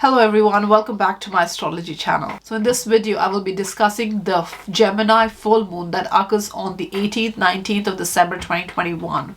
Hello everyone, welcome back to my astrology channel. So in this video, I will be discussing the Gemini full moon that occurs on the 18th, 19th of December 2021.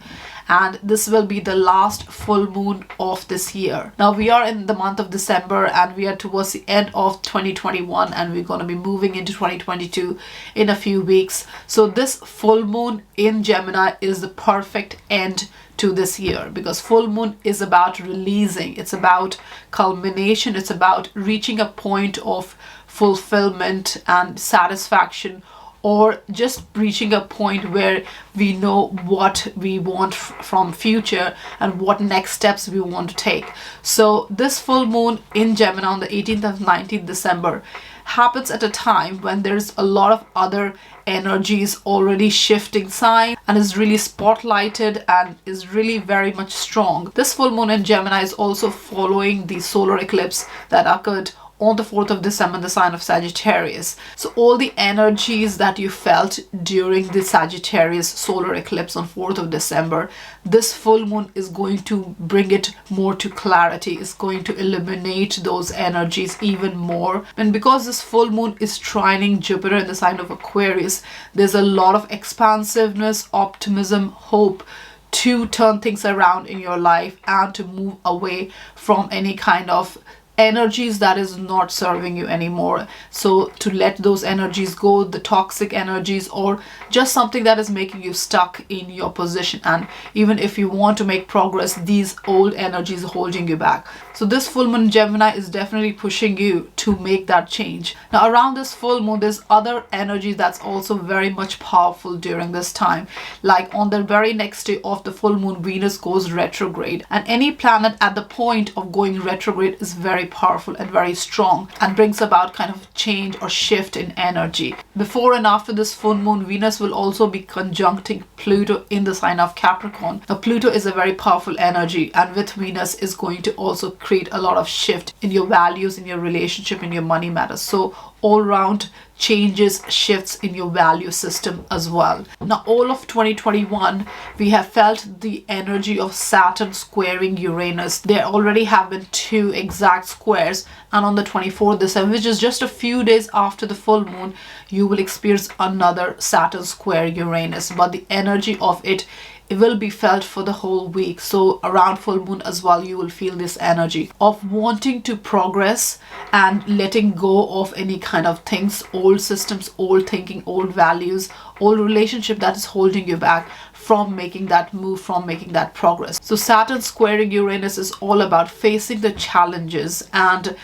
And this will be the last full moon of this year. Now we are in the month of December and we are towards the end of 2021 and we're going to be moving into 2022 in a few weeks. So this full moon in Gemini is the perfect end to this year, because full moon is about releasing, it's about culmination, it's about reaching a point of fulfillment and satisfaction, or just reaching a point where we know what we want from future and what next steps we want to take. So this full moon in Gemini on the 18th and 19th December happens at a time when there's a lot of other energies already shifting sign and is really spotlighted and is really very much strong. This full moon in Gemini is also following the solar eclipse that occurred on the 4th of December in the sign of Sagittarius. So all the energies that you felt during the Sagittarius solar eclipse on 4th of December, this full moon is going to bring it more to clarity. It's going to eliminate those energies even more. And because this full moon is trining Jupiter in the sign of Aquarius, there's a lot of expansiveness, optimism, hope to turn things around in your life and to move away from any kind of energies that is not serving you anymore. So to let those energies go, the toxic energies, or just something that is making you stuck in your position, and even if you want to make progress, these old energies are holding you back. So this full moon Gemini is definitely pushing you to make that change. Now around this full moon, there's other energy that's also very much powerful during this time. Like on the very next day of the full moon, Venus goes retrograde, and any planet at the point of going retrograde is very powerful and very strong and brings about kind of change or shift in energy. Before and after this full moon, Venus will also be conjuncting Pluto in the sign of Capricorn. Now Pluto is a very powerful energy, and with Venus is going to also create a lot of shift in your values, in your relationship, in your money matters. So all round changes, shifts in your value system as well. Now all of 2021 we have felt the energy of Saturn squaring Uranus. There already have been two exact squares, and on the 24th December, which is just a few days after the full moon, you will experience another Saturn square Uranus, but the energy of it will be felt for the whole week. So around full moon as well, you will feel this energy of wanting to progress and letting go of any kind of things, old systems, old thinking, old values, old relationship that is holding you back from making that move, from making that progress. So Saturn squaring Uranus is all about facing the challenges and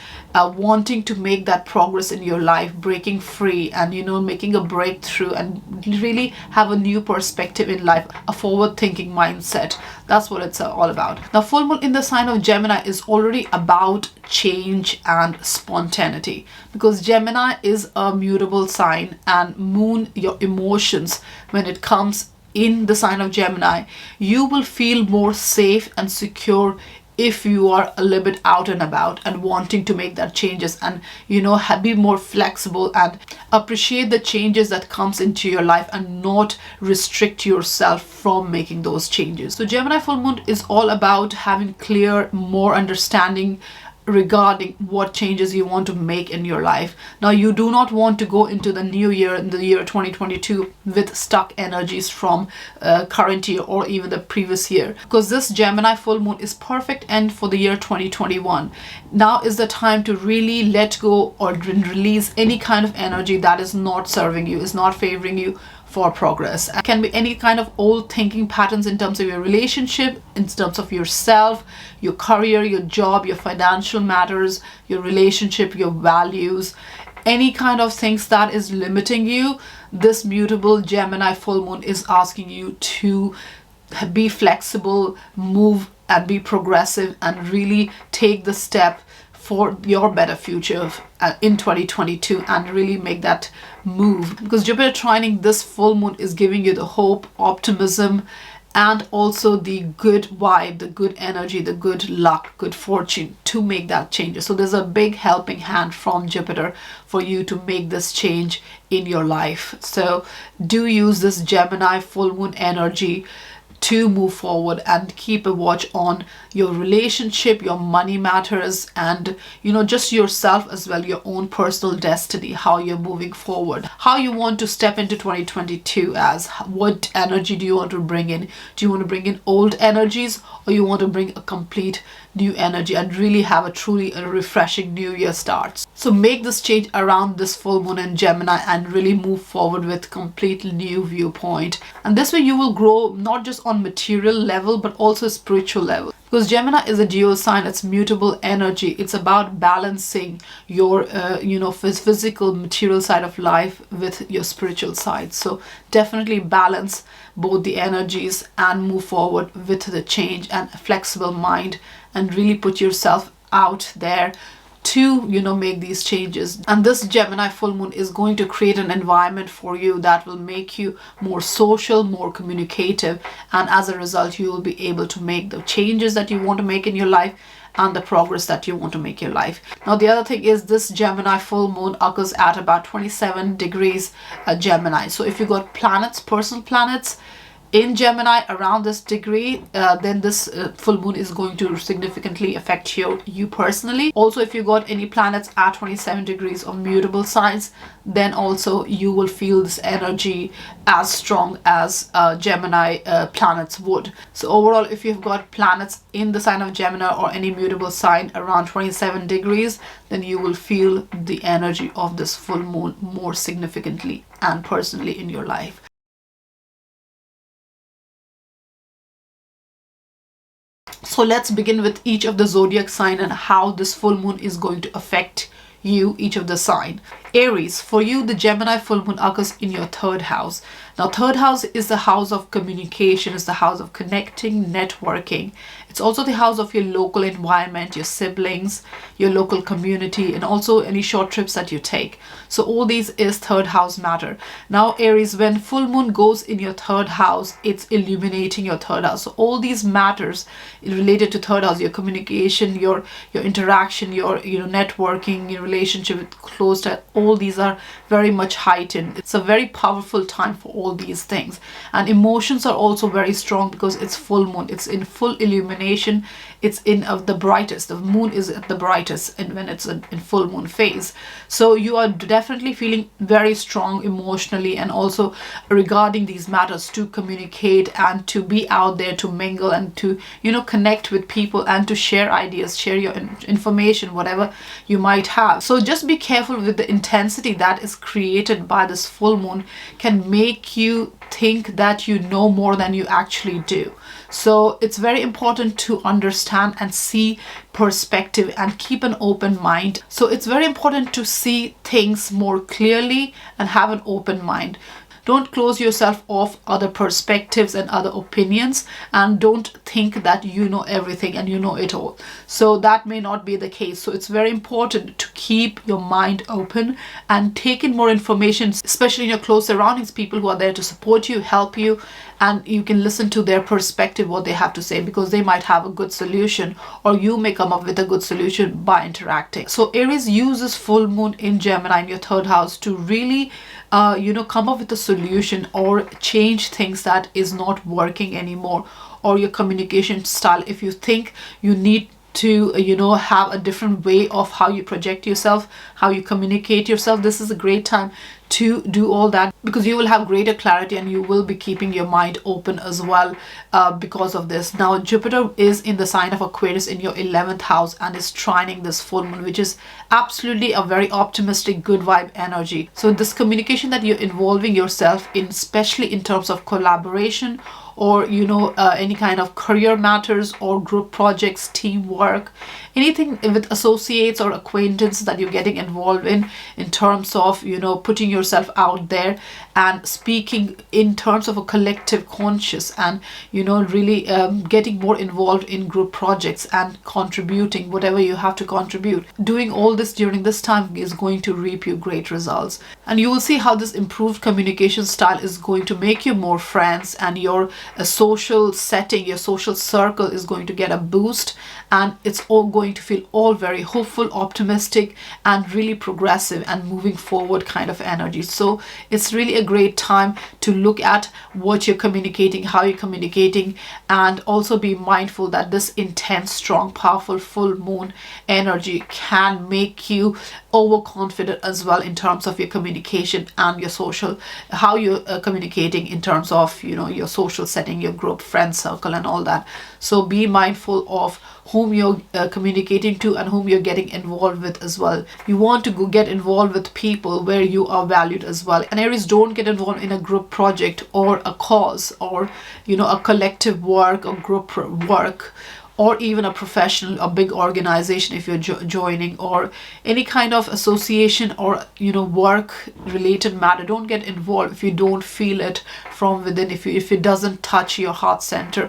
wanting to make that progress in your life, breaking free and making a breakthrough and really have a new perspective in life, a forward thinking mindset. That's what it's all about. Now full moon in the sign of Gemini is already about change and spontaneity, because Gemini is a mutable sign, and moon, your emotions, when it comes in the sign of Gemini, you will feel more safe and secure if you are a little bit out and about and wanting to make that changes, and be more flexible and appreciate the changes that comes into your life and not restrict yourself from making those changes. So Gemini full moon is all about having clear, more understanding regarding what changes you want to make in your life. Now you do not want to go into the new year, in the year 2022, with stuck energies from current year or even the previous year, because this Gemini full moon is perfect end for the year 2021. Now is the time to really let go or release any kind of energy that is not serving you, is not favoring you for progress. It can be any kind of old thinking patterns in terms of your relationship, in terms of yourself, your career, your job, your financial matters, your relationship, your values, any kind of things that is limiting you. This mutable Gemini full moon is asking you to be flexible, move and be progressive, and really take the step for your better future in 2022 and really make that move. Because Jupiter trining this full moon is giving you the hope, optimism, and also the good vibe, the good energy, the good luck, good fortune to make that change. So there's a big helping hand from Jupiter for you to make this change in your life. So do use this Gemini full moon energy to move forward and keep a watch on your relationship, your money matters, and just yourself as well, your own personal destiny, how you're moving forward, how you want to step into 2022 as. What energy do you want to bring in? Do you want to bring in old energies, or you want to bring a complete new energy and really have a truly refreshing new year starts? So make this change around this full moon in Gemini and really move forward with completely new viewpoint. And this way you will grow not just on material level but also spiritual level, because Gemini is a dual sign. It's mutable energy. It's about balancing your physical material side of life with your spiritual side. So definitely balance both the energies and move forward with the change and a flexible mind, and really put yourself out there to make these changes. And this Gemini full moon is going to create an environment for you that will make you more social, more communicative, and as a result you will be able to make the changes that you want to make in your life and the progress that you want to make in your life. Now the other thing is, this Gemini full moon occurs at about 27 degrees Gemini. So if you got planets, personal planets in Gemini around this degree, then this full moon is going to significantly affect you personally. Also, if you got any planets at 27 degrees of mutable signs, then also you will feel this energy as strong as Gemini planets would. So overall, if you've got planets in the sign of Gemini or any mutable sign around 27 degrees, then you will feel the energy of this full moon more significantly and personally in your life. So let's begin with each of the zodiac sign and how this full moon is going to affect you, each of the sign. Aries, for you, the Gemini full moon occurs in your third house. Now, third house is the house of communication, is the house of connecting, networking. It's also the house of your local environment, your siblings, your local community, and also any short trips that you take. So all these is third house matter. Now, Aries, when full moon goes in your third house, it's illuminating your third house. So all these matters related to third house, your communication, your interaction, your networking, your relationship with close to, all these are very much heightened. It's a very powerful time for all these things. And emotions are also very strong because it's full moon. It's in full illumination. It's in the brightest. The moon is at the brightest and when it's in full moon phase. So you are definitely feeling very strong emotionally, and also regarding these matters, to communicate and to be out there, to mingle and to connect with people and to share ideas, share your information, whatever you might have. So just be careful with the intensity that is created by this full moon. Can make you think that you know more than you actually do. So it's very important to understand and see perspective and keep an open mind. So it's very important to see things more clearly and have an open mind. Don't close yourself off other perspectives and other opinions, and don't think that you know everything and you know it all. So that may not be the case. So it's very important to keep your mind open and take in more information, especially in your close surroundings, people who are there to support you, help you, and you can listen to their perspective, what they have to say, because they might have a good solution, or you may come up with a good solution by interacting. So Aries uses full moon in Gemini in your third house to really come up with a solution or change things that is not working anymore, or your communication style. If you think you need to have a different way of how you project yourself, how you communicate yourself, this is a great time to do all that, because you will have greater clarity and you will be keeping your mind open as well because of this. Now, Jupiter is in the sign of Aquarius in your 11th house and is trining this full moon, which is absolutely a very optimistic, good vibe energy. So this communication that you're involving yourself in, especially in terms of collaboration or any kind of career matters or group projects, teamwork, anything with associates or acquaintances that you're getting involved in terms of putting yourself out there and speaking in terms of a collective conscious, and really getting more involved in group projects and contributing whatever you have to contribute. Doing all this during this time is going to reap you great results, and you will see how this improved communication style is going to make you more friends, and your social setting, your social circle is going to get a boost, and it's all going going to feel all very hopeful, optimistic, and really progressive and moving forward kind of energy. So it's really a great time to look at what you're communicating, how you're communicating, and also be mindful that this intense, strong, powerful full moon energy can make you overconfident as well in terms of your communication and your social, how you're communicating in terms of, you know, your social setting, your group, friend circle, and all that. So be mindful of whom you're communicating to and whom you're getting involved with as well. You want to get involved with people where you are valued as well. And Aries, don't get involved in a group project or a cause or, you know, a collective work or group work, or even a professional, a big organization if you're joining, or any kind of association or, you know, work related matter. Don't get involved if you don't feel it from within, if it doesn't touch your heart center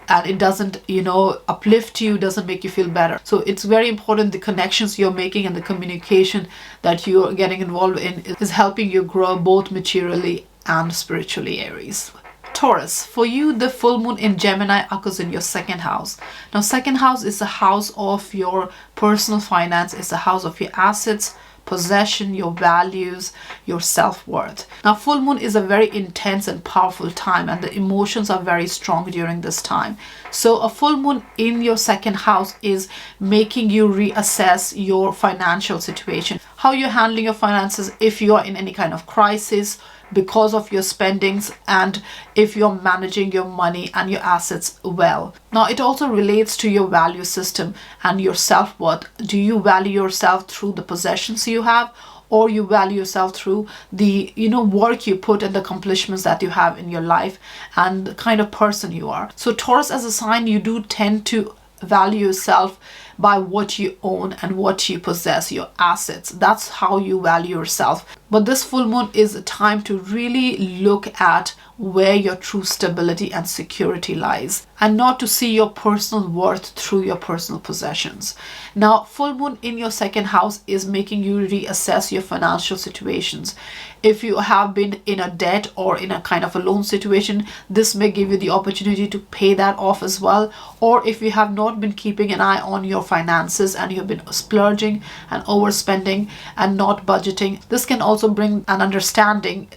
and it doesn't, you know, uplift you, doesn't make you feel better. So it's very important the connections you're making and the communication that you're getting involved in is helping you grow both materially and spiritually, Aries. Taurus, for you, the full moon in Gemini occurs in your second house. Now, second house is the house of your personal finance, it's the house of your assets, possession, your values, your self-worth. Now, full moon is a very intense and powerful time, and the emotions are very strong during this time. So a full moon in your second house is making you reassess your financial situation, how you're handling your finances, if you are in any kind of crisis because of your spendings, and if you're managing your money and your assets well. Now, it also relates to your value system and your self-worth. Do you value yourself through the possessions you have, or you value yourself through the, you know, work you put and the accomplishments that you have in your life and the kind of person you are? So Taurus, as a sign, you do tend to value yourself by what you own and what you possess, your assets. That's how you value yourself. But this full moon is a time to really look at where your true stability and security lies, and not to see your personal worth through your personal possessions. Now, full moon in your second house is making you reassess your financial situations. If you have been in a debt or in a kind of a loan situation, this may give you the opportunity to pay that off as well. Or if you have not been keeping an eye on your finances and you've been splurging and overspending and not budgeting, this can also bring an understanding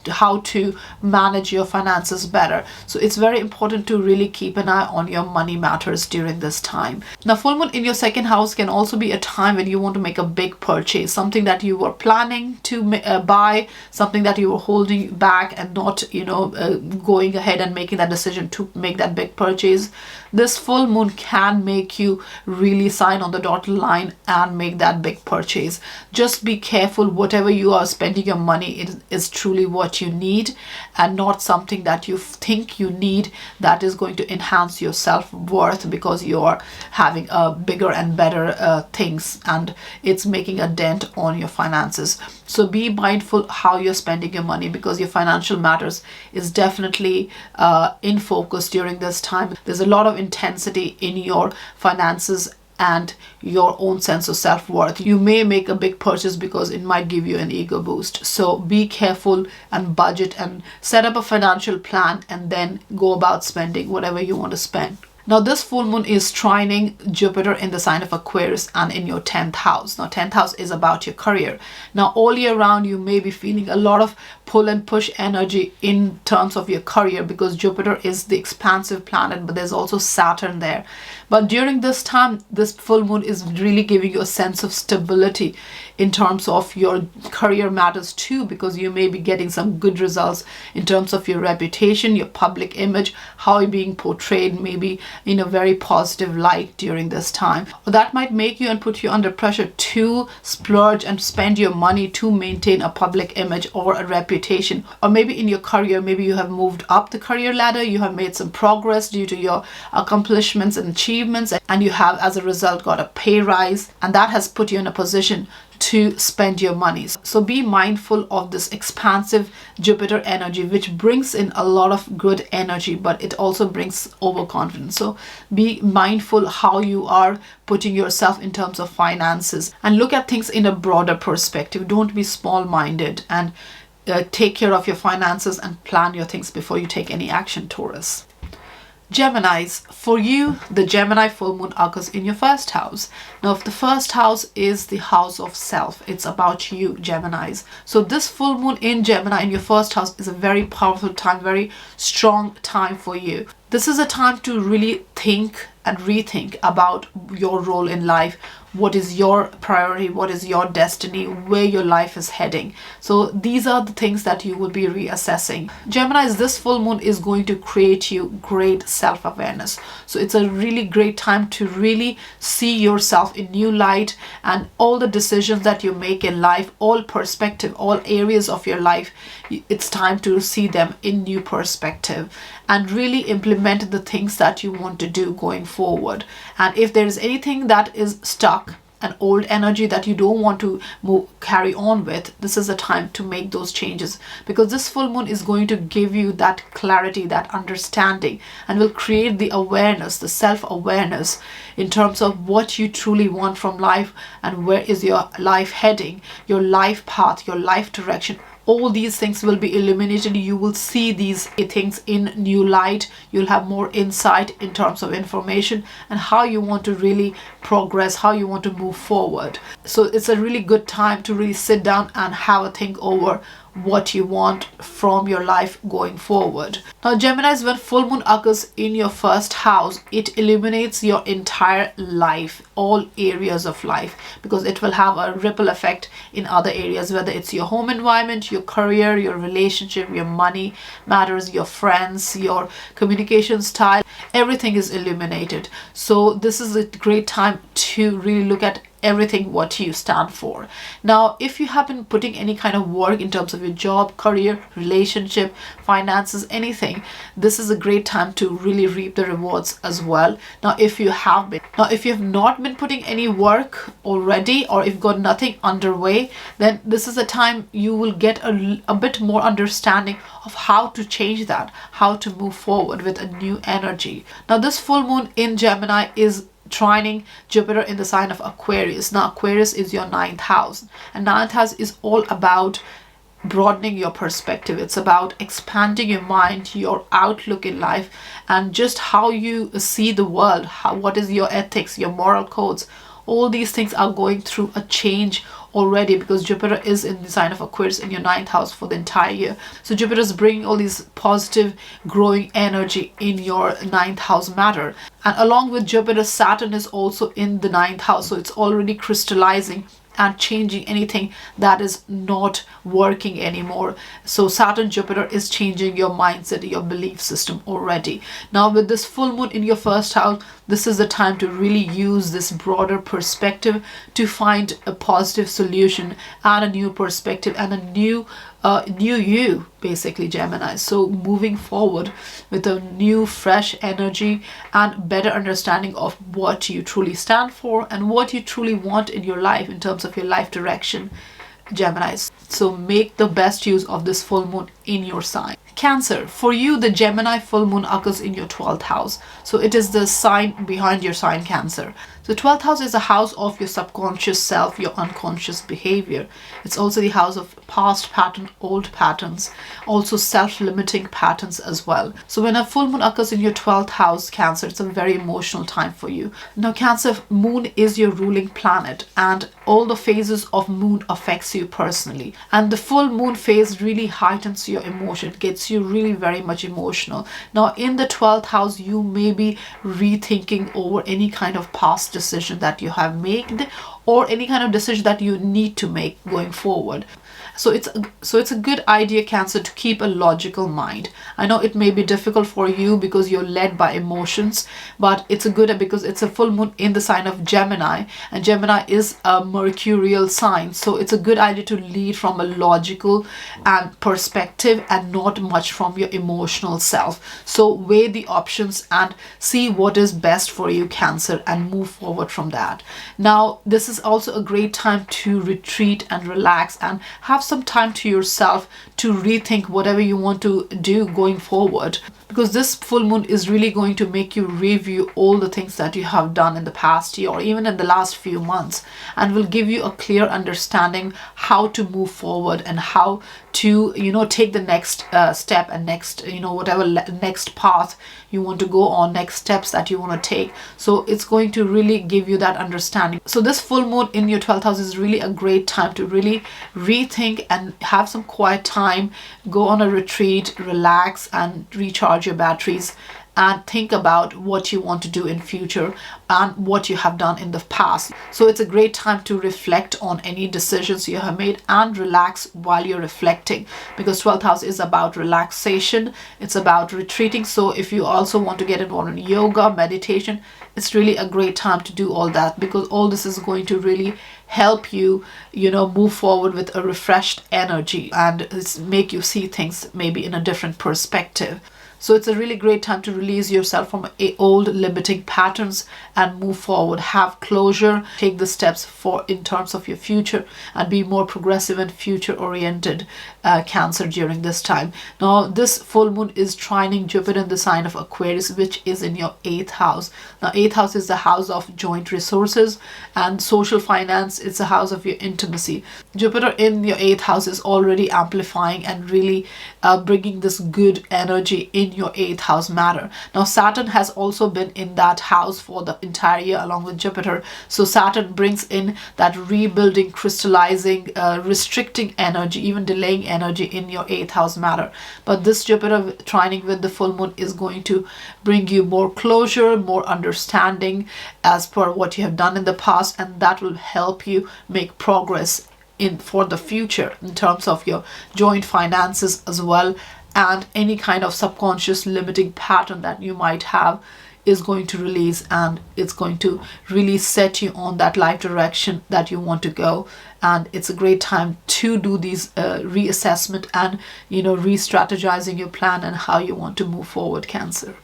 how to manage your finances better. So it's very important to really keep an eye on your money matters during this time. Now, full moon in your second house can also be a time when you want to make a big purchase, something that you were planning to buy, something that you were holding back and not, you know, going ahead and making that decision to make that big purchase. This full moon can make you really sign on the dotted line and make that big purchase. Just be careful, whatever you are spending your money is truly what you need and not something that you think you need that is going to enhance your self-worth because you are having a bigger and better things and it's making a dent on your finances. So be mindful how you're spending your money, because your financial matters is definitely in focus during this time. There's a lot of intensity in your finances and your own sense of self-worth. You may make a big purchase because it might give you an ego boost. So be careful and budget and set up a financial plan and then go about spending whatever you want to spend. Now, this full moon is trining Jupiter in the sign of Aquarius and in your 10th house. Now, 10th house is about your career. Now, all year round, you may be feeling a lot of pull and push energy in terms of your career because Jupiter is the expansive planet, but there's also Saturn there. But during this time, this full moon is really giving you a sense of stability in terms of your career matters too, because you may be getting some good results in terms of your reputation, your public image, how you're being portrayed maybe in a very positive light during this time. Or that might make you and put you under pressure to splurge and spend your money to maintain a public image or a reputation. Or maybe in your career, maybe you have moved up the career ladder, you have made some progress due to your accomplishments and achievements, and you have as a result got a pay rise, and that has put you in a position to spend your money. So be mindful of this expansive Jupiter energy, which brings in a lot of good energy, but it also brings overconfidence. So be mindful how you are putting yourself in terms of finances and look at things in a broader perspective. Don't be small-minded and take care of your finances and plan your things before you take any action, Taurus. Geminis, for you, the Gemini full moon occurs in your first house. Now, if the first house is the house of self, it's about you, Geminis. So this full moon in Gemini in your first house is a very powerful time, very strong time for you. This is a time to really think and rethink about your role in life. What is your priority? What is your destiny? Where your life is heading? So these are the things that you will be reassessing. Geminis, this full moon is going to create you great self-awareness. So it's a really great time to really see yourself in new light, and all the decisions that you make in life, all perspective, all areas of your life, it's time to see them in new perspective and really implement the things that you want to do going forward. And if there is anything that is stuck, an old energy that you don't want to carry on with, this is a time to make those changes, because this full moon is going to give you that clarity, that understanding, and will create the awareness, the self-awareness in terms of what you truly want from life and where is your life heading, your life path, your life direction. All these things will be illuminated. You will see these things in new light. You'll have more insight in terms of information and how you want to really progress, how you want to move forward. So it's a really good time to really sit down and have a think over what you want from your life going forward. Now, Geminis, when full moon occurs in your first house, it illuminates your entire life, all areas of life, because it will have a ripple effect in other areas, whether it's your home environment, your career, your relationship, your money matters, your friends, your communication style, everything is illuminated. So this is a great time to really look at everything what you stand for. Now, if you have been putting any kind of work in terms of your job, career, relationship, finances, anything, this is a great time to really reap the rewards as well. Now, if you have not been putting any work already, or if you've got nothing underway, then this is a time you will get a bit more understanding of how to change that, how to move forward with a new energy. Now, this full moon in Gemini is trining Jupiter in the sign of Aquarius. Now, Aquarius is your 9th house, and 9th house is all about broadening your perspective. It's about expanding your mind, your outlook in life, and just how you see the world. What is your ethics, your moral codes? All these things are going through a change already, because Jupiter is in the sign of Aquarius in your 9th house for the entire year. So Jupiter is bringing all these positive growing energy in your 9th house matter, and along with Jupiter, Saturn is also in the 9th house, so it's already crystallizing and changing anything that is not working anymore. So Saturn Jupiter is changing your mindset, your belief system already. Now, with this full moon in your first house, this is the time to really use this broader perspective to find a positive solution and a new perspective and a new you, basically, Gemini. So moving forward with a new fresh energy and better understanding of what you truly stand for and what you truly want in your life in terms of your life direction, Geminis. So make the best use of this full moon in your sign. Cancer, for you, the Gemini full moon occurs in your 12th house. So it is the sign behind your sign, Cancer. The 12th house is a house of your subconscious self, your unconscious behavior. It's also the house of past pattern, old patterns, also self-limiting patterns as well. So when a full moon occurs in your 12th house, Cancer, it's a very emotional time for you. Now, Cancer, moon is your ruling planet, and all the phases of moon affects you personally. And the full moon phase really heightens your emotion, gets you really very much emotional. Now, in the 12th house, you may be rethinking over any kind of past decision that you have made, or any kind of decision that you need to make going forward. So it's a good idea, Cancer, to keep a logical mind. I know it may be difficult for you because you're led by emotions, but it's a good, because it's a full moon in the sign of Gemini, and Gemini is a mercurial sign. So it's a good idea to lead from a logical and perspective and not much from your emotional self. So weigh the options and see what is best for you, Cancer, and move forward from that. Now, this is also a great time to retreat and relax and have some time to yourself to rethink whatever you want to do going forward, because because this full moon is really going to make you review all the things that you have done in the past year or even in the last few months, and will give you a clear understanding how to move forward and how to, you know, take the next step and next, you know, whatever next path you want to go on, next steps that you want to take. So it's going to really give you that understanding. So this full moon in your 12th house is really a great time to really rethink and have some quiet time, go on a retreat, relax and recharge your batteries, and think about what you want to do in future and what you have done in the past. So it's a great time to reflect on any decisions you have made and relax while you're reflecting, because 12th house is about relaxation, it's about retreating. So if you also want to get involved in yoga, meditation, it's really a great time to do all that, because all this is going to really help you, you know, move forward with a refreshed energy and make you see things maybe in a different perspective. So it's a really great time to release yourself from old limiting patterns and move forward, have closure, take the steps for in terms of your future, and be more progressive and future oriented, Cancer, during this time. Now this full moon is trining Jupiter in the sign of Aquarius, which is in your 8th house. Now 8th house is the house of joint resources and social finance. It's a house of your intimacy. Jupiter in your 8th house is already amplifying and really bringing this good energy in your 8th house matter. Now Saturn has also been in that house for the entire year along with Jupiter. So Saturn brings in that rebuilding, crystallizing, restricting energy, even delaying energy in your 8th house matter. But this Jupiter trining with the full moon is going to bring you more closure, more understanding as per what you have done in the past, and that will help you make progress for the future in terms of your joint finances as well. And any kind of subconscious limiting pattern that you might have is going to release, and it's going to really set you on that life direction that you want to go. And it's a great time to do these reassessment and, you know, re-strategizing your plan and how you want to move forward, Cancer.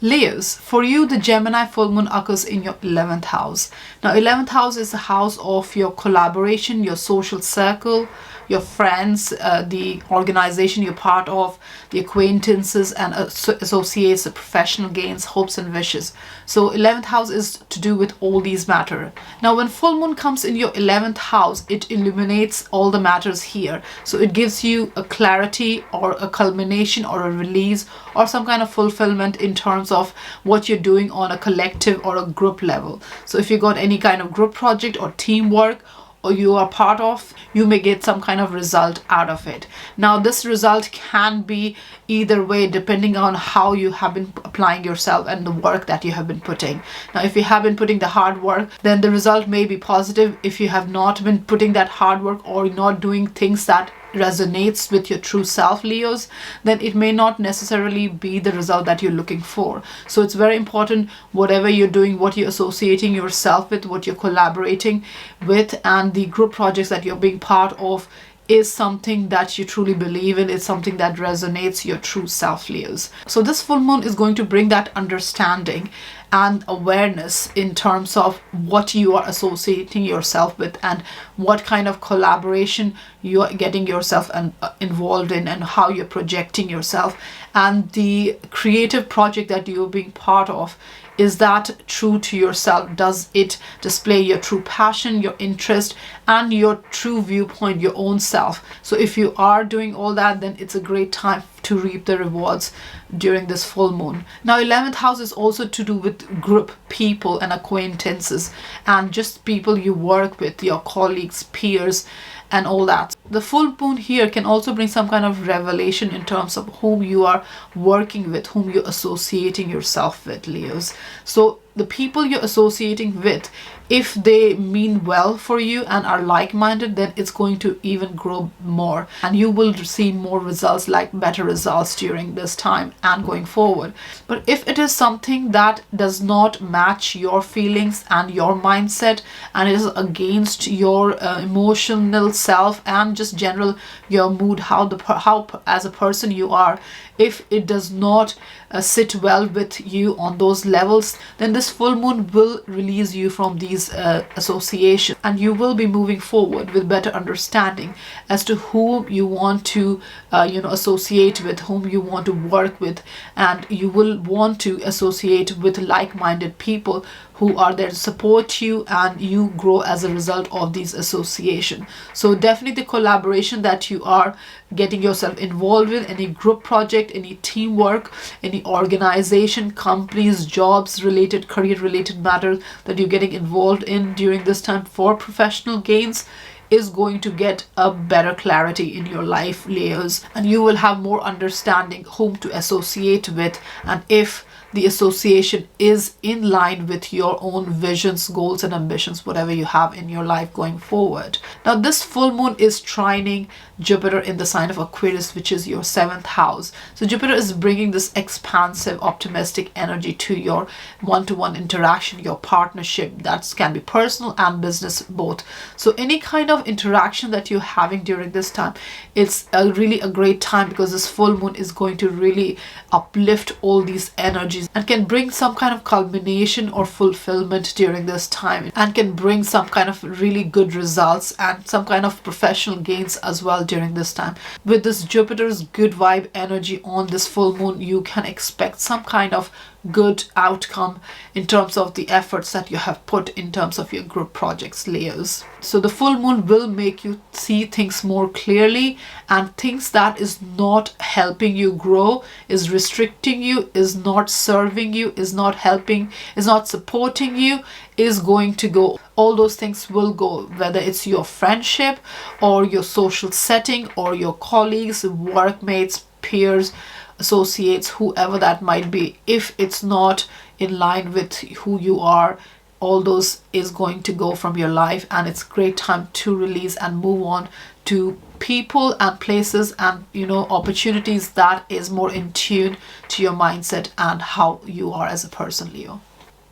Leos, for you the Gemini full moon occurs in your 11th house. Now 11th house is the house of your collaboration, your social circle, your friends, the organization you're part of, the acquaintances and associates, the professional gains, hopes and wishes. So 11th house is to do with all these matter. Now when full moon comes in your 11th house, it illuminates all the matters here. So it gives you a clarity or a culmination or a release or some kind of fulfillment in terms of what you're doing on a collective or a group level. So if you got any kind of group project or teamwork or you are part of, you may get some kind of result out of it. Now this result can be either way depending on how you have been applying yourself and the work that you have been putting. Now if you have been putting the hard work, then the result may be positive. If you have not been putting that hard work or not doing things that resonates with your true self, Leos, then it may not necessarily be the result that you're looking for. So it's very important, whatever you're doing, what you're associating yourself with, what you're collaborating with, and the group projects that you're being part of is something that you truly believe in. It's something that resonates your true self, Leos. So this full moon is going to bring that understanding and awareness in terms of what you are associating yourself with and what kind of collaboration you're getting yourself involved in and how you're projecting yourself, and the creative project that you're being part of. Is that true to yourself? Does it display your true passion, your interest, and your true viewpoint, your own self? So if you are doing all that, then it's a great time to reap the rewards during this full moon. Now 11th house is also to do with group people and acquaintances and just people you work with, your colleagues, peers, and all that. The full moon here can also bring some kind of revelation in terms of whom you are working with, whom you're associating yourself with, Leos. So the people you're associating with, if they mean well for you and are like-minded, then it's going to even grow more and you will see more results, like better results during this time and going forward. But if it is something that does not match your feelings and your mindset and is against your emotional yourself and just general your mood, how as a person you are, if it does not sit well with you on those levels, then this full moon will release you from these associations, and you will be moving forward with better understanding as to whom you want to associate with, whom you want to work with, and you will want to associate with like-minded people who are there to support you, and you grow as a result of these association. So definitely the collaboration that you are getting yourself involved with, any group project, any teamwork, any organization, companies, jobs related, career related matters that you're getting involved in during this time for professional gains, is going to get a better clarity in your life layers, and you will have more understanding whom to associate with, and if the association is in line with your own visions, goals and ambitions, whatever you have in your life going forward. Now this full moon is trining Jupiter in the sign of Aquarius, which is your 7th house. So Jupiter is bringing this expansive, optimistic energy to your one-to-one interaction, your partnership. That can be personal and business both. So any kind of interaction that you're having during this time, it's really a great time, because this full moon is going to really uplift all these energies and can bring some kind of culmination or fulfillment during this time, and can bring some kind of really good results and some kind of professional gains as well during this time. With this Jupiter's good vibe energy on this full moon, you can expect some kind of good outcome in terms of the efforts that you have put in terms of your group projects layers. So the full moon will make you see things more clearly, and things that is not helping you grow, is restricting you, is not serving you, is not helping, is not supporting you, is going to go. All those things will go, whether it's your friendship or your social setting or your colleagues, workmates, peers, associates, whoever that might be. If it's not in line with who you are, all those is going to go from your life, and it's a great time to release and move on to people and places and opportunities that is more in tune to your mindset and how you are as a person, Leo.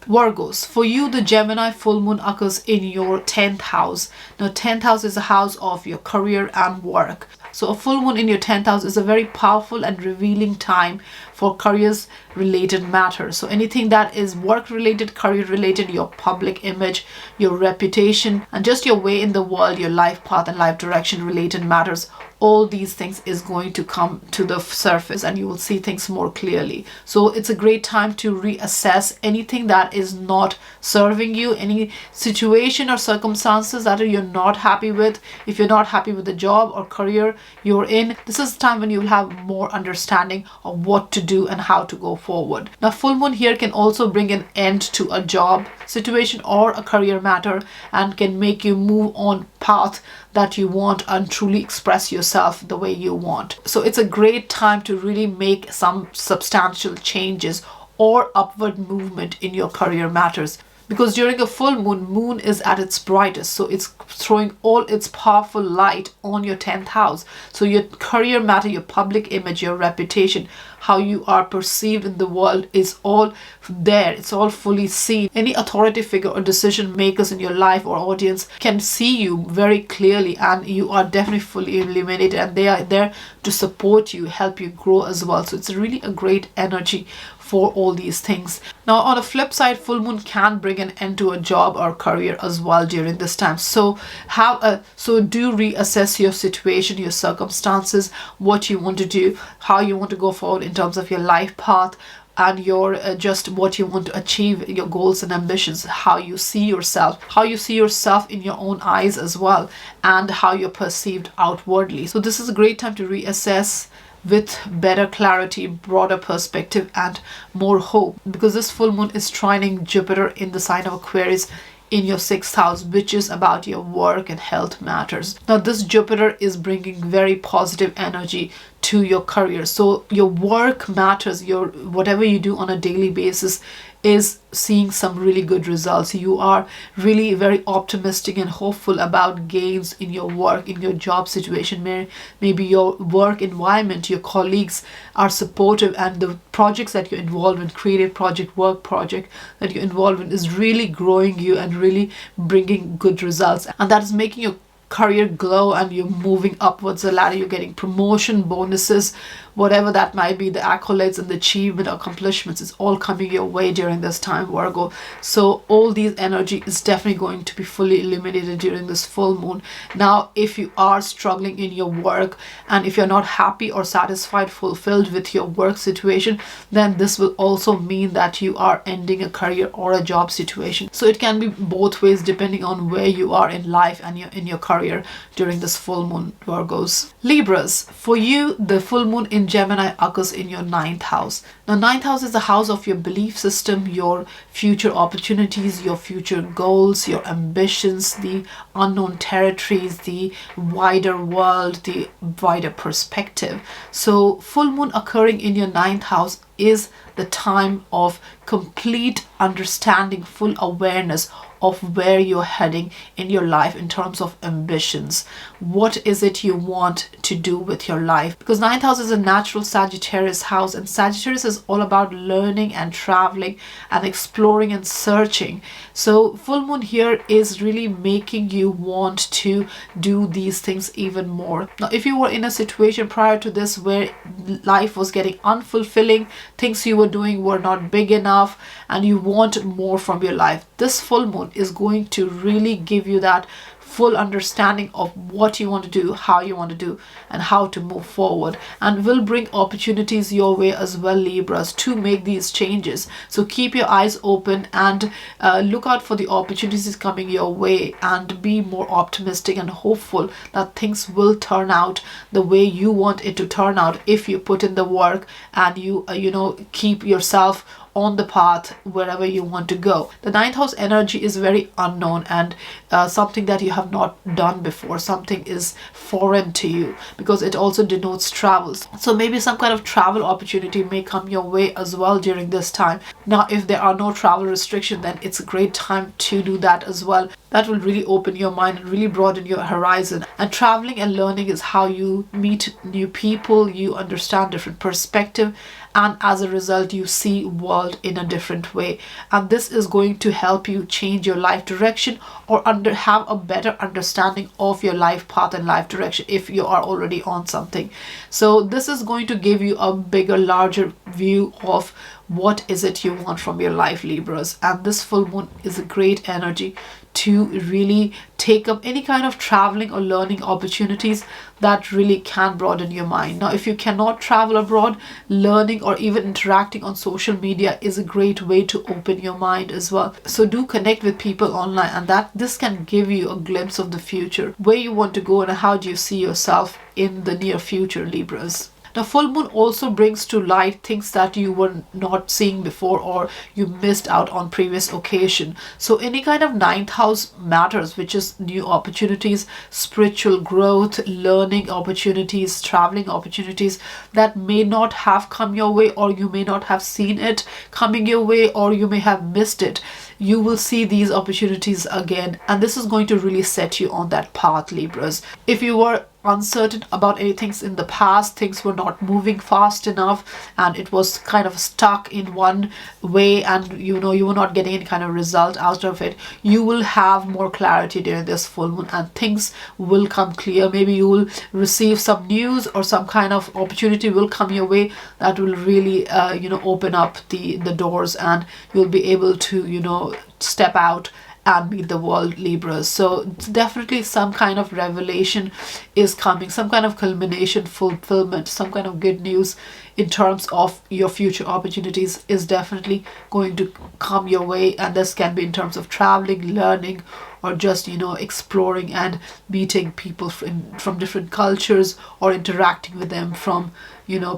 Virgos, for you the Gemini full moon occurs in your 10th house. Now 10th house is a house of your career and work. So a full moon in your 10th house is a very powerful and revealing time for careers related matters. So anything that is work related, career related, your public image, your reputation, and just your way in the world, your life path and life direction related matters, all these things is going to come to the surface, and you will see things more clearly. So it's a great time to reassess anything that is not serving you, any situation or circumstances that you're not happy with. If you're not happy with the job or career you're in, this is the time when you'll have more understanding of what to do and how to go forward. Now full moon here can also bring an end to a job situation or a career matter, and can make you move on path that you want and truly express yourself the way you want. So it's a great time to really make some substantial changes or upward movement in your career matters, because during a full moon is at its brightest, so it's throwing all its powerful light on your 10th house. So your career matter, your public image, your reputation, how you are perceived in the world is all there. It's all fully seen. Any authority figure or decision makers in your life or audience can see you very clearly, and you are definitely fully illuminated, and they are there to support you, help you grow as well. So it's really a great energy for all these things. Now on the flip side, full moon can bring an end to a job or career as well during this time. So do reassess your situation, your circumstances, what you want to do, how you want to go forward in terms of your life path, and your just what you want to achieve, your goals and ambitions, how you see yourself in your own eyes as well, and how you're perceived outwardly. So this is a great time to reassess with better clarity, broader perspective, and more hope, because this full moon is trining Jupiter in the sign of Aquarius in your 6th house, which is about your work and health matters. Now this Jupiter is bringing very positive energy to your career. So your work matters, your whatever you do on a daily basis is seeing some really good results. You are really very optimistic and hopeful about gains in your work, in your job situation. Maybe your work environment, your colleagues are supportive, and the projects that you're involved in, creative project, work project that you're involved in, is really growing you and really bringing good results, and that is making your career glow and you're moving upwards the ladder. You're getting promotion, bonuses, whatever that might be, the accolades and the achievement, accomplishments is all coming your way during this time, Virgo. So all these energy is definitely going to be fully illuminated during this full moon. Now, if you are struggling in your work and if you're not happy or satisfied, fulfilled with your work situation, then this will also mean that you are ending a career or a job situation. So it can be both ways depending on where you are in life and in your career during this full moon, Virgos. Libras, for you, the full moon in Gemini occurs in your 9th house. Now, 9th house is the house of your belief system, your future opportunities, your future goals, your ambitions, the unknown territories, the wider world, the wider perspective. So full moon occurring in your 9th house is the time of complete understanding, full awareness of where you're heading in your life in terms of ambitions. What is it you want to do with your life? Because 9th house is a natural Sagittarius house, and Sagittarius is all about learning and traveling and exploring and searching. So full moon here is really making you want to do these things even more. Now, if you were in a situation prior to this where life was getting unfulfilling, things you were doing were not big enough, and you want more from your life, this full moon is going to really give you that full understanding of what you want to do, how you want to do, and how to move forward, and will bring opportunities your way as well, Libras, to make these changes. So keep your eyes open and look out for the opportunities coming your way, and be more optimistic and hopeful that things will turn out the way you want it to turn out if you put in the work and you keep yourself on the path wherever you want to go. The 9th house energy is very unknown and something that you have not done before. Something is foreign to you because it also denotes travels. So maybe some kind of travel opportunity may come your way as well during this time. Now, if there are no travel restrictions, then it's a great time to do that as well. That will really open your mind and really broaden your horizon. And traveling and learning is how you meet new people, you understand different perspective, and as a result you see world in a different way, and this is going to help you change your life direction or have a better understanding of your life path and life direction if you are already on something. So this is going to give you a bigger, larger view of what is it you want from your life, Libras. And this full moon is a great energy to really take up any kind of traveling or learning opportunities that really can broaden your mind. Now, if you cannot travel abroad, learning or even interacting on social media is a great way to open your mind as well. So do connect with people online, and this can give you a glimpse of the future, where you want to go and how do you see yourself in the near future, Libras. Now, full moon also brings to light things that you were not seeing before or you missed out on previous occasion. So any kind of 9th house matters, which is new opportunities, spiritual growth, learning opportunities, traveling opportunities that may not have come your way, or you may not have seen it coming your way, or you may have missed it. You will see these opportunities again, and this is going to really set you on that path, Libras. If you were uncertain about anything in the past, things were not moving fast enough and it was kind of stuck in one way, and you were not getting any kind of result out of it, you will have more clarity during this full moon and things will come clear. Maybe you will receive some news or some kind of opportunity will come your way that will really open up the doors, and you'll be able to step out and meet the world, Libras. So definitely some kind of revelation is coming, some kind of culmination, fulfillment, some kind of good news in terms of your future opportunities is definitely going to come your way. And this can be in terms of traveling, learning, or just exploring and meeting people from different cultures, or interacting with them from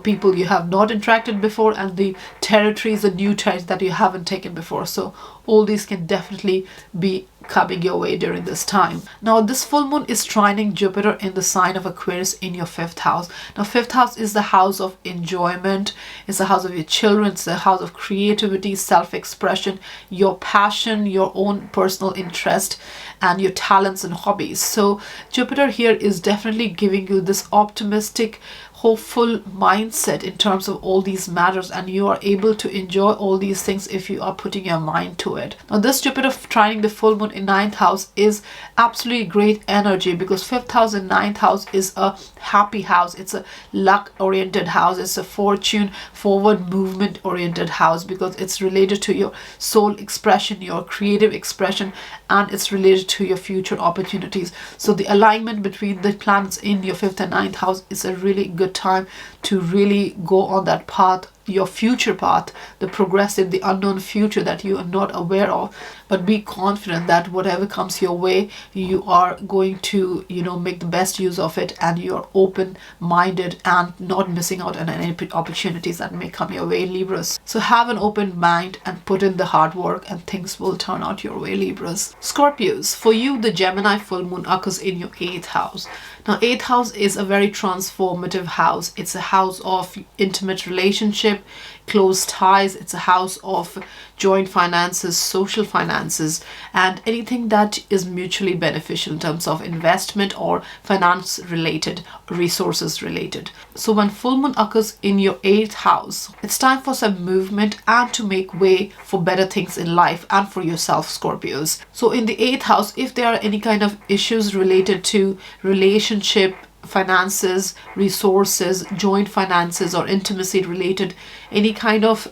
people you have not interacted before, and the territories, the new territories that you haven't taken before. So all these can definitely be coming your way during this time. Now, this full moon is trining Jupiter in the sign of Aquarius in your 5th house. Now, 5th house is the house of enjoyment, it's the house of your children, it's the house of creativity, self-expression, your passion, your own personal interest, and your talents and hobbies. So Jupiter here is definitely giving you this optimistic, hopeful mindset in terms of all these matters, and you are able to enjoy all these things if you are putting your mind to it. Now this Jupiter trining the full moon in 9th house is absolutely great energy, because 5th house and 9th house is a happy house. It's a luck oriented house. It's a fortune forward movement oriented house, because it's related to your soul expression, your creative expression, and it's related to your future opportunities. So the alignment between the planets in your 5th and 9th house is a really good time to really go on that path, your future path, the progressive, the unknown future that you are not aware of. But be confident that whatever comes your way, you are going to, make the best use of it, and you're open-minded and not missing out on any opportunities that may come your way, Libras. So have an open mind and put in the hard work, and things will turn out your way, Libras. Scorpios, for you, the Gemini full moon occurs in your 8th house. Now, 8th house is a very transformative house. It's a house of intimate relationship, close ties. It's a house of joint finances, social finances, and anything that is mutually beneficial in terms of investment or finance related, resources related. So when full moon occurs in your 8th house, it's time for some movement and to make way for better things in life and for yourself, Scorpios. So in the 8th house, if there are any kind of issues related to relationship, finances, resources, joint finances, or intimacy related, any kind of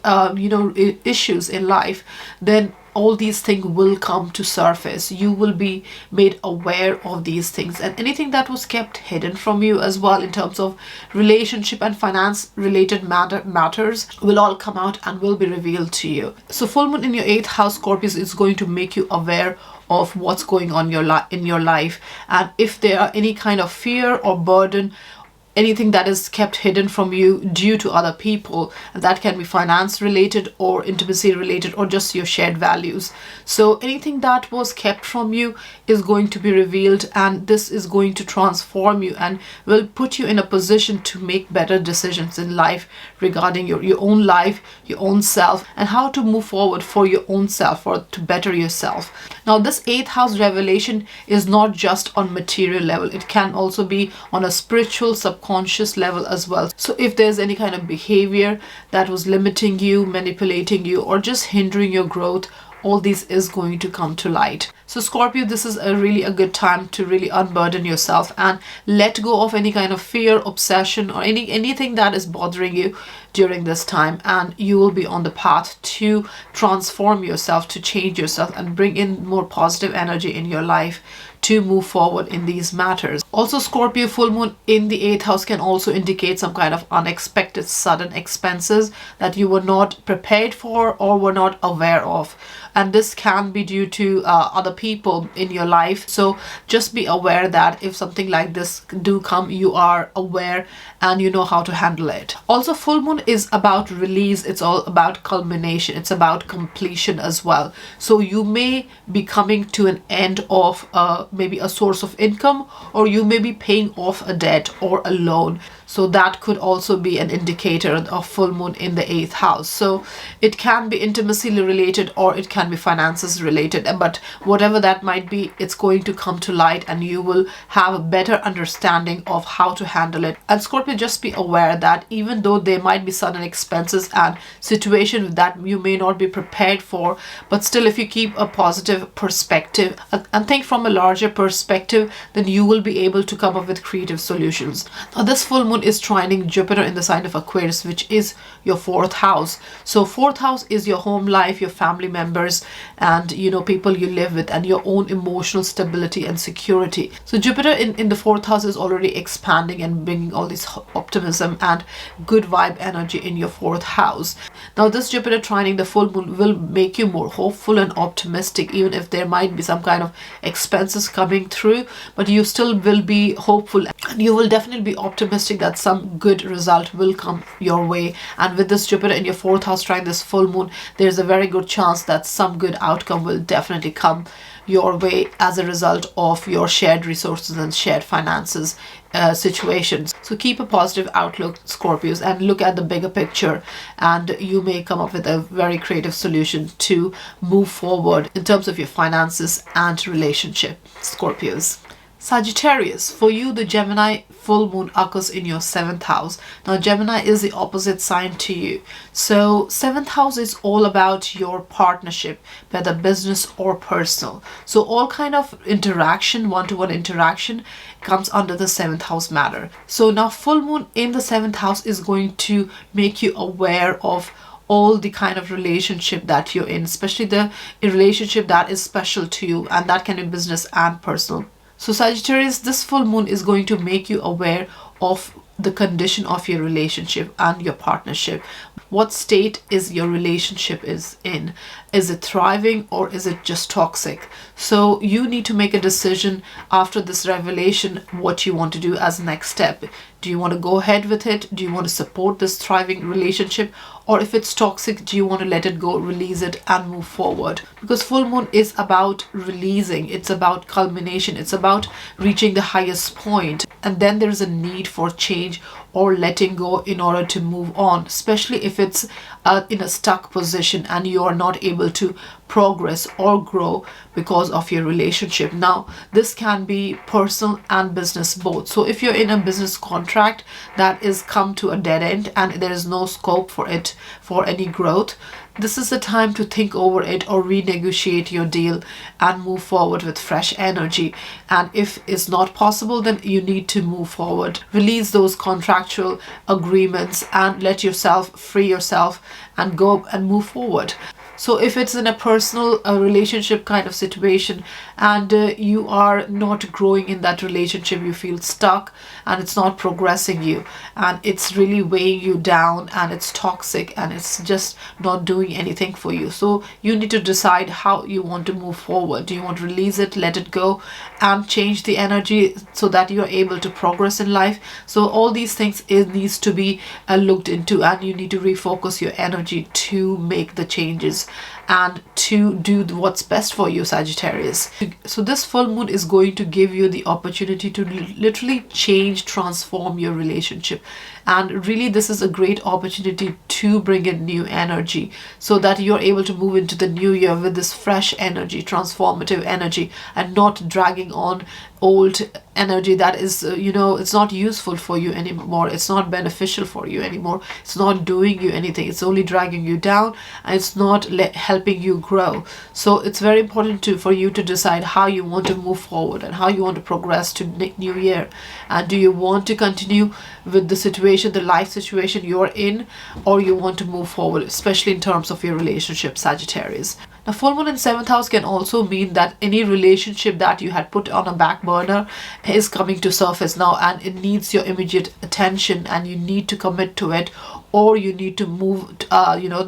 issues in life, then all these things will come to surface. You will be made aware of these things, and anything that was kept hidden from you as well in terms of relationship and finance related matters will all come out and will be revealed to you. So full moon in your 8th house, Scorpios, is going to make you aware of what's going on in your life, and if there are any kind of fear or burden, anything that is kept hidden from you due to other people, and that can be finance related or intimacy related or just your shared values. So anything that was kept from you is going to be revealed, and this is going to transform you and will put you in a position to make better decisions in life regarding your own life, your own self, and how to move forward for your own self or to better yourself. Now this 8th house revelation is not just on material level. It can also be on a spiritual, subconscious level as well. So if there's any kind of behavior that was limiting you, manipulating you, or just hindering your growth, all this is going to come to light. So Scorpio, this is a good time to really unburden yourself and let go of any kind of fear, obsession, or anything that is bothering you during this time, and you will be on the path to transform yourself, to change yourself, and bring in more positive energy in your life to move forward in these matters. Also, Scorpio, full moon in the 8th house can also indicate some kind of unexpected sudden expenses that you were not prepared for or were not aware of, and this can be due to other people in your life. So just be aware that if something like this do come, you are aware and you know how to handle it. Also, full moon is about release. It's all about culmination. It's about completion as well. So you may be coming to an end of maybe a source of income, or you may be paying off a debt or a loan. So that could also be an indicator of full moon in the 8th house. So it can be intimacy related or it can be finances related, but whatever that might be, it's going to come to light and you will have a better understanding of how to handle it. And Scorpio, just be aware that even though there might be sudden expenses and situations that you may not be prepared for, but still if you keep a positive perspective and think from a larger perspective, then you will be able to come up with creative solutions. Now this full moon is trining Jupiter in the sign of Aquarius, which is your 4th house. So 4th house is your home life, your family members, and people you live with, and your own emotional stability and security. So Jupiter in the 4th house is already expanding and bringing all this optimism and good vibe energy in your 4th house. Now this Jupiter trining the full moon will make you more hopeful and optimistic, even if there might be some kind of expenses coming through, but you still will be hopeful and you will definitely be optimistic that some good result will come your way. And with this Jupiter in your 4th house trying this full moon, there's a very good chance that some good outcome will definitely come your way as a result of your shared resources and shared finances situations. So keep a positive outlook, Scorpios, and look at the bigger picture, and you may come up with a very creative solution to move forward in terms of your finances and relationship, Scorpios. Sagittarius, for you, the Gemini full moon occurs in your 7th house. Now, Gemini is the opposite sign to you. So, 7th house is all about your partnership, whether business or personal. So, all kind of interaction, one-to-one interaction, comes under the 7th house matter. So, now full moon in the 7th house is going to make you aware of all the kind of relationship that you're in, especially the relationship that is special to you, and that can be business and personal. So Sagittarius, this full moon is going to make you aware of the condition of your relationship and your partnership. What state is your relationship is in? Is it thriving or is it just toxic? So you need to make a decision after this revelation what you want to do as next step. Do you want to go ahead with it? Do you want to support this thriving relationship? Or if it's toxic, do you want to let it go, release it, and move forward? Because full moon is about releasing. It's about culmination. It's about reaching the highest point. And then there's a need for change or letting go in order to move on, especially if it's in a stuck position and you are not able to progress or grow because of your relationship. Now, this can be personal and business both. So if you're in a business contract that is come to a dead end and there is no scope for it for any growth, this is the time to think over it or renegotiate your deal and move forward with fresh energy. And if it's not possible, then you need to move forward. Release those contractual agreements and let yourself free yourself and go and move forward. So if it's in a personal relationship kind of situation and you are not growing in that relationship, you feel stuck and it's not progressing you and it's really weighing you down and it's toxic and it's just not doing anything for you. So you need to decide how you want to move forward. Do you want to release it, let it go, and change the energy so that you're able to progress in life? So all these things, it needs to be looked into, and you need to refocus your energy to make the changes and to do what's best for you, Sagittarius. So this full moon is going to give you the opportunity to literally change, transform your relationship. And really, this is a great opportunity to bring in new energy so that you're able to move into the new year with this fresh energy, transformative energy, and not dragging on old energy that is, it's not useful for you anymore. It's not beneficial for you anymore. It's not doing you anything. It's only dragging you down and it's not helping you grow. So it's very important for you to decide how you want to move forward and how you want to progress to new year. And do you want to continue with the situation, the life situation you're in, or you want to move forward, especially in terms of your relationship, Sagittarius? Now, full moon in 7th house can also mean that any relationship that you had put on a back burner is coming to surface now and it needs your immediate attention and you need to commit to it, or you need to move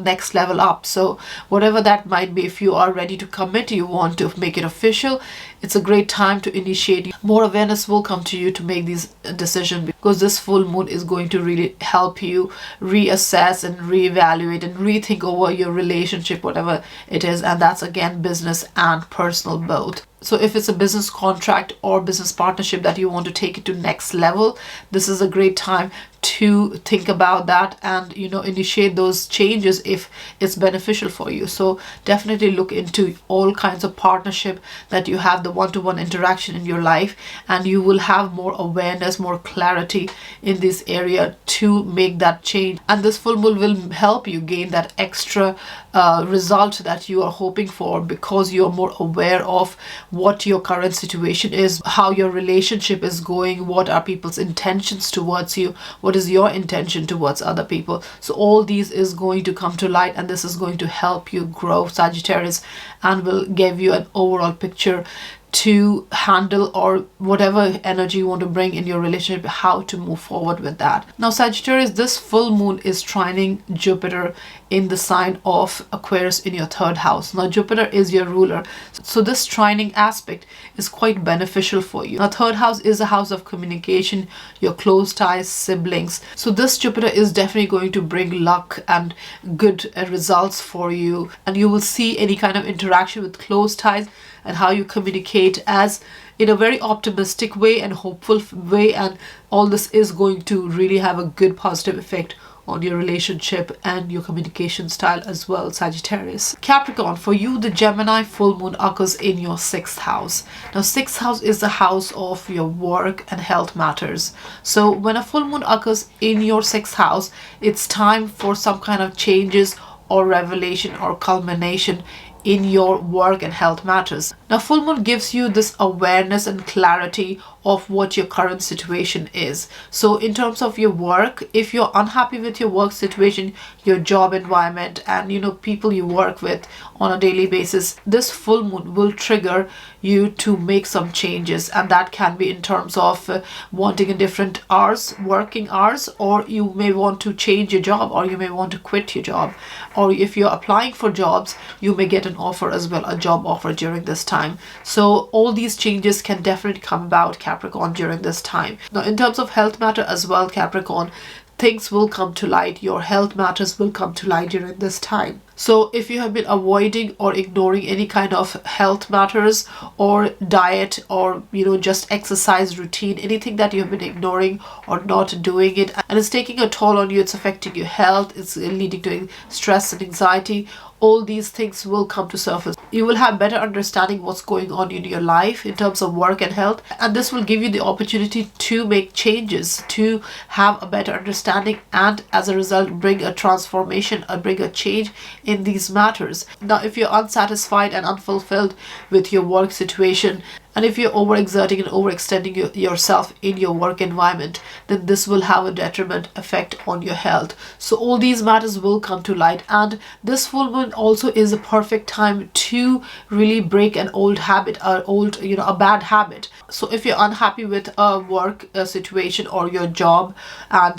next level up. So whatever that might be, if you are ready to commit, you want to make it official, it's a great time to initiate. More awareness will come to you to make these decisions, because this full moon is going to really help you reassess and reevaluate and rethink over your relationship, whatever it is. And that's again business and personal both. So if it's a business contract or business partnership that you want to take it to next level, this is a great time to think about that and initiate those changes if it's beneficial for you. So definitely look into all kinds of partnership that you have, the one-to-one interaction in your life, and you will have more awareness, more clarity in this area to make that change. And this full moon will help you gain that extra result that you are hoping for, because you're more aware of what your current situation is, how your relationship is going, what are people's intentions towards you, what is your intention towards other people. So all these is going to come to light, and this is going to help you grow, Sagittarius, and will give you an overall picture to handle or whatever energy you want to bring in your relationship, how to move forward with that. Now, Sagittarius, this full moon is trining Jupiter in the sign of Aquarius in your 3rd house. Now, Jupiter is your ruler. So this trining aspect is quite beneficial for you. Now, 3rd house is a house of communication, your close ties, siblings. So this Jupiter is definitely going to bring luck and good results for you. And you will see any kind of interaction with close ties and how you communicate as in a very optimistic way and hopeful way, and all this is going to really have a good positive effect on your relationship and your communication style as well, Sagittarius. Capricorn, for you, the Gemini full moon occurs in your 6th house. Now, 6th house is the house of your work and health matters. So when a full moon occurs in your 6th house, it's time for some kind of changes or revelation or culmination in your work and health matters. Now, full moon gives you this awareness and clarity of what your current situation is. So in terms of your work, if you're unhappy with your work situation, your job environment, and people you work with on a daily basis, this full moon will trigger you to make some changes, and that can be in terms of wanting a different working hours, or you may want to change your job, or you may want to quit your job, or if you're applying for jobs, you may get an offer as well, a job offer during this time. So all these changes can definitely come about, Capricorn, during this time. Now, in terms of health matter as well, Capricorn, things will come to light. Your health matters will come to light during this time. So if you have been avoiding or ignoring any kind of health matters or diet or just exercise routine, anything that you have been ignoring or not doing it, and it's taking a toll on you, it's affecting your health, it's leading to stress and anxiety, all these things will come to surface. You will have better understanding what's going on in your life in terms of work and health, and this will give you the opportunity to make changes, to have a better understanding, and as a result bring a transformation or bring a change in these matters. Now, if you're unsatisfied and unfulfilled with your work situation, and if you're overexerting and overextending yourself in your work environment, then this will have a detriment effect on your health. So all these matters will come to light, and this full moon also is a perfect time to really break an old habit, a bad habit. So if you're unhappy with a work situation or your job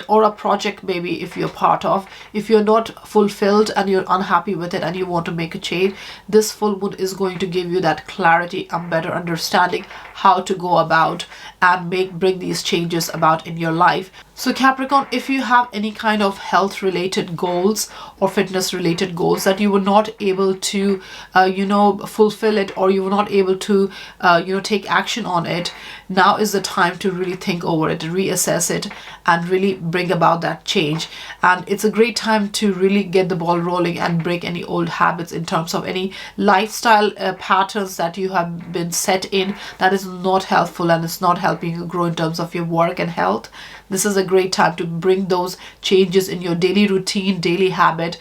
or a project, maybe if you're part of, if you're not fulfilled and you're unhappy with it and you want to make a change, this full moon is going to give you that clarity and better understanding how to go about and bring these changes about in your life. So Capricorn, if you have any kind of health related goals or fitness related goals that you were not able to fulfill it, or you were not able to take action on it, now is the time to really think over it, reassess it, and really bring about that change. And it's a great time to really get the ball rolling and break any old habits in terms of any lifestyle patterns that you have been set in that is not helpful and it's not helping you grow in terms of your work and health. This is a great time to bring those changes in your daily routine, daily habit,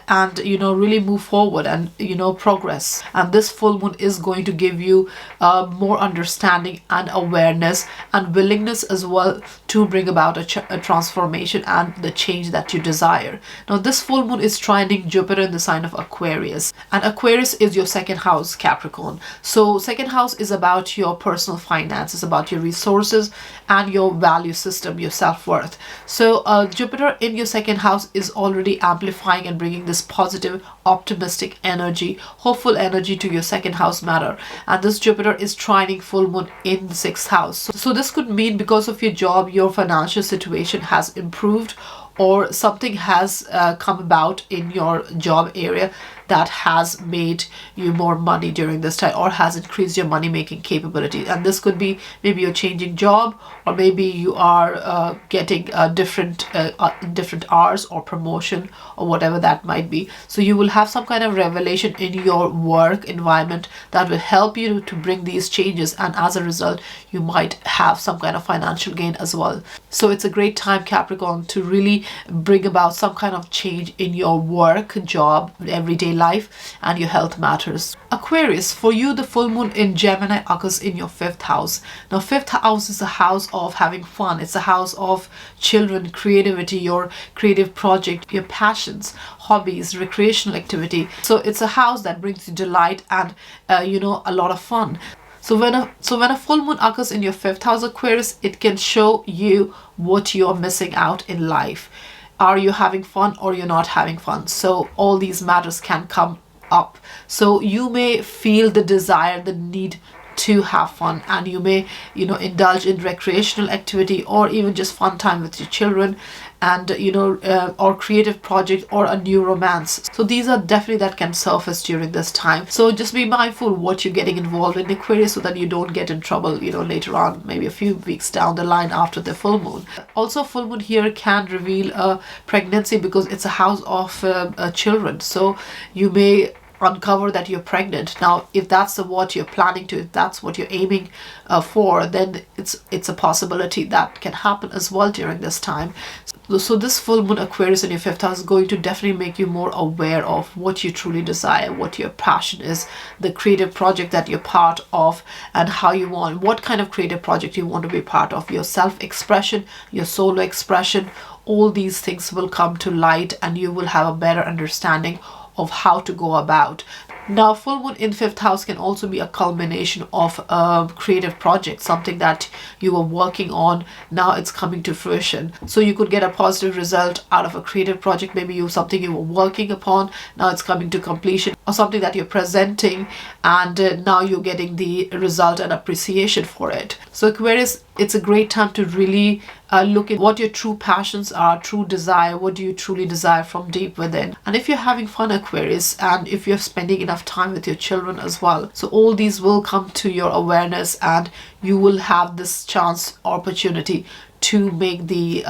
and really move forward and progress. And this full moon is going to give you more understanding and awareness and willingness as well to bring about a transformation and the change that you desire. Now, this full moon is trining Jupiter in the sign of Aquarius, and Aquarius is your 2nd house, Capricorn. So 2nd house is about your personal finances, about your resources and your value system, your self-worth. So Jupiter in your 2nd house is already amplifying and bringing this positive, optimistic energy, hopeful energy to your 2nd house matter. And this Jupiter is trining full moon in the 6th house. So this could mean because of your job, your financial situation has improved, or something has come about in your job area that has made you more money during this time, or has increased your money making capability. And this could be maybe you're changing job, or maybe you are getting different hours or promotion or whatever that might be. So you will have some kind of revelation in your work environment that will help you to bring these changes, and as a result you might have some kind of financial gain as well. So it's a great time, Capricorn, to really bring about some kind of change in your work, job, everyday life, and your health matters. Aquarius, for you, the full moon in Gemini occurs in your 5th house. Now, 5th house is a house of having fun. It's a house of children, creativity, your creative project, your passions, hobbies, recreational activity. So it's a house that brings you delight and a lot of fun. So when a full moon occurs in your 5th house, Aquarius, it can show you what you're missing out in life. Are you having fun or you're not having fun? So all these matters can come up. So you may feel the desire, the need to have fun, and you may indulge in recreational activity or even just fun time with your children, and or creative project or a new romance. So these are definitely that can surface during this time. So just be mindful what you're getting involved in, Aquarius, so that you don't get in trouble later on, maybe a few weeks down the line after the full moon. Also, full moon here can reveal a pregnancy because it's a house of children, so you may uncover that you're pregnant. Now, if that's what you're planning to, if that's what you're aiming for, then it's a possibility that can happen as well during this time. So this full moon, Aquarius, in your 5th house is going to definitely make you more aware of what you truly desire, what your passion is, the creative project that you're part of, and how you want, what kind of creative project you want to be part of, your self-expression, your solo expression. All these things will come to light, and you will have a better understanding of how to go about. Now, full moon in 5th house can also be a culmination of a creative project, something that you were working on. Now it's coming to fruition. So you could get a positive result out of a creative project. Maybe something you were working upon, now it's coming to completion, or something that you're presenting, and now you're getting the result and appreciation for it. So Aquarius, it's a great time to really look at what your true passions are, true desire. What do you truly desire from deep within? And if you're having fun, Aquarius, and if you're spending enough time with your children as well, so all these will come to your awareness, and you will have this chance, opportunity to make the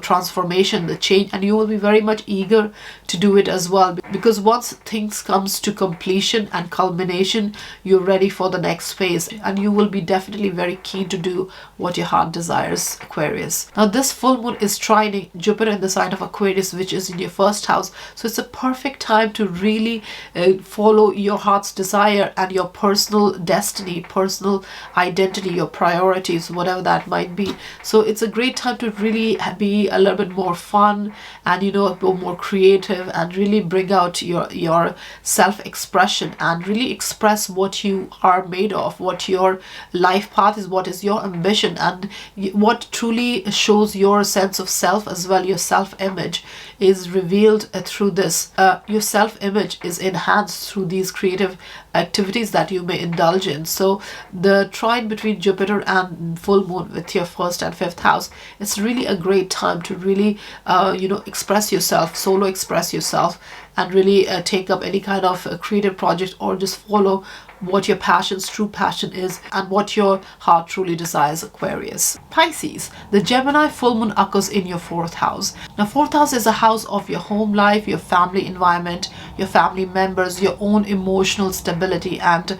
transformation, the change, and you will be very much eager to do it as well, because once things comes to completion and culmination, you're ready for the next phase, and you will be definitely very keen to do what your heart desires, Aquarius. Now, this full moon is trining Jupiter in the sign of Aquarius, which is in your 1st house, so it's a perfect time to really follow your heart's desire and your personal destiny, personal identity, your priorities, whatever that might be. So it's a great time to really be a little bit more fun, and more creative, and really bring out your self-expression, and really express what you are made of, what your life path is, what is your ambition, and what truly shows your sense of self as well. Your self-image is revealed through this. Your self-image is enhanced through these creative activities that you may indulge in. So the trine between Jupiter and full moon with your 1st and 5th house, it's really a great time to really express yourself, solo express yourself, and really take up any kind of creative project, or just follow what your true passion is, and what your heart truly desires, Aquarius. Pisces, the Gemini full moon occurs in your 4th house. Now, 4th house is a house of your home life, your family environment, your family members, your own emotional stability, and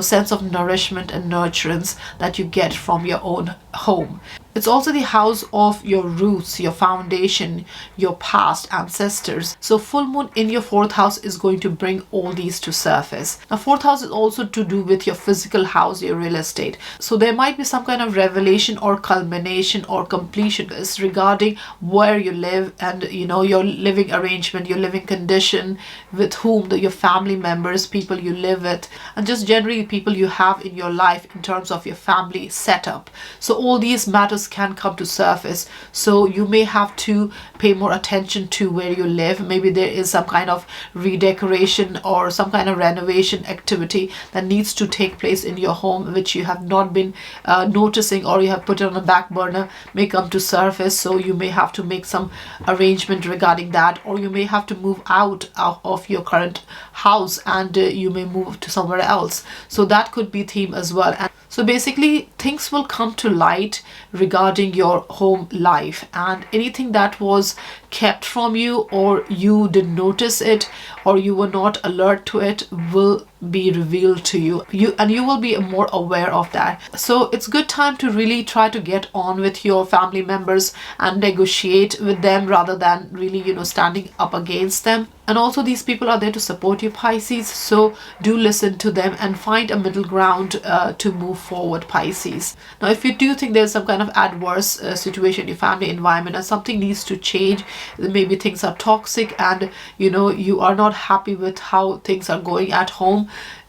sense of nourishment and nurturance that you get from your own home. It's also the house of your roots, your foundation, your past ancestors. So full moon in your 4th house is going to bring all these to surface. Now, 4th house is also to do with your physical house, your real estate. So there might be some kind of revelation or culmination or completion is regarding where you live, and your living arrangement, your living condition, with whom, your family members, people you live with, and just generally people you have in your life in terms of your family setup. So all these matters can come to surface. So you may have to pay more attention to where you live. Maybe there is some kind of redecoration or some kind of renovation activity that needs to take place in your home, which you have not been noticing, or you have put it on a back burner, may come to surface. So you may have to make some arrangement regarding that, or you may have to move out of your current house, and you may move to somewhere else. So that could be theme as well. And so basically things will come to light regarding your home life, and anything that was kept from you, or you didn't notice it, or you were not alert to it, will be revealed to you. You will be more aware of that. So it's good time to really try to get on with your family members and negotiate with them, rather than really standing up against them. And also, these people are there to support you, Pisces, so do listen to them and find a middle ground to move forward, Pisces. Now, if you do think there's some kind of adverse situation in your family environment and something needs to change, maybe things are toxic, and you are not happy with how things are going at home,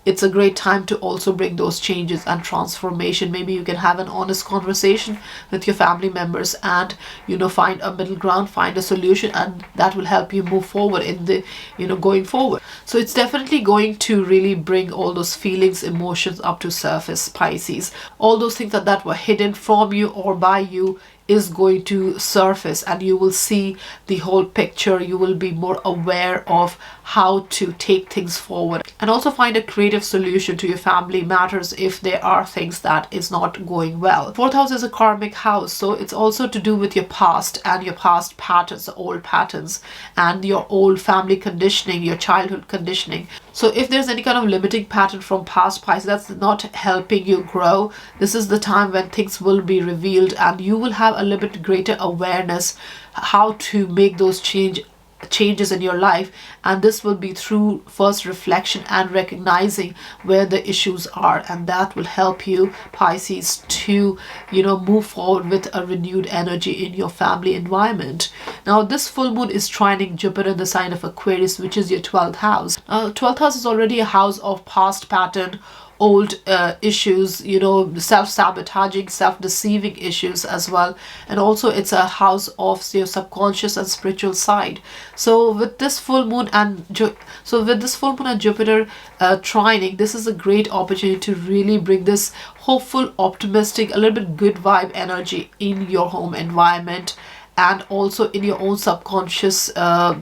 it's a great time to also bring those changes and transformation. Maybe you can have an honest conversation with your family members and, you know, find a middle ground, find a solution, and that will help you move forward in the, you know, going forward. So it's definitely going to really bring all those feelings, emotions up to surface, Pisces. All those things that were hidden from you or by you is going to surface, and you will see the whole picture. You will be more aware of how to take things forward, and also find a creative solution to your family matters if there are things that is not going well. Fourth house is a karmic house, so it's also to do with your past and your past patterns, the old patterns, and your old family conditioning, your childhood conditioning. So if there's any kind of limiting pattern from past, Pisces, that's not helping you grow, this is the time when things will be revealed, and you will have a little bit greater awareness how to make those changes in your life. And this will be through first reflection and recognizing where the issues are, and that will help you, Pisces, to, you know, move forward with a renewed energy in your family environment. Now this full moon is trining Jupiter in the sign of Aquarius, which is your 12th house. 12th house is already a house of past pattern, old issues, you know, self-sabotaging, self-deceiving issues as well. And also it's a house of your subconscious and spiritual side. So with this full moon and Jupiter trining, this is a great opportunity to really bring this hopeful, optimistic, a little bit good vibe energy in your home environment, and also in your own subconscious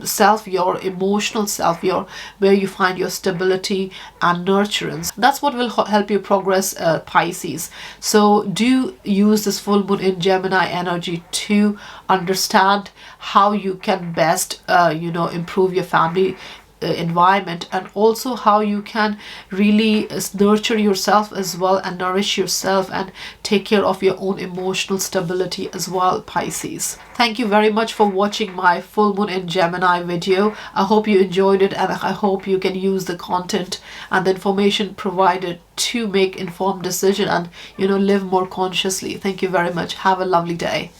self, your emotional self, where you find your stability and nurturance. That's what will help you progress, Pisces. So do use this full moon in Gemini energy to understand how you can best, you know, improve your family environment, and also how you can really nurture yourself as well, and nourish yourself, and take care of your own emotional stability as well, Pisces. Thank you very much for watching my full moon in Gemini video. I hope you enjoyed it, and I hope you can use the content and the information provided to make informed decision and, you know, live more consciously. Thank you very much. Have a lovely day.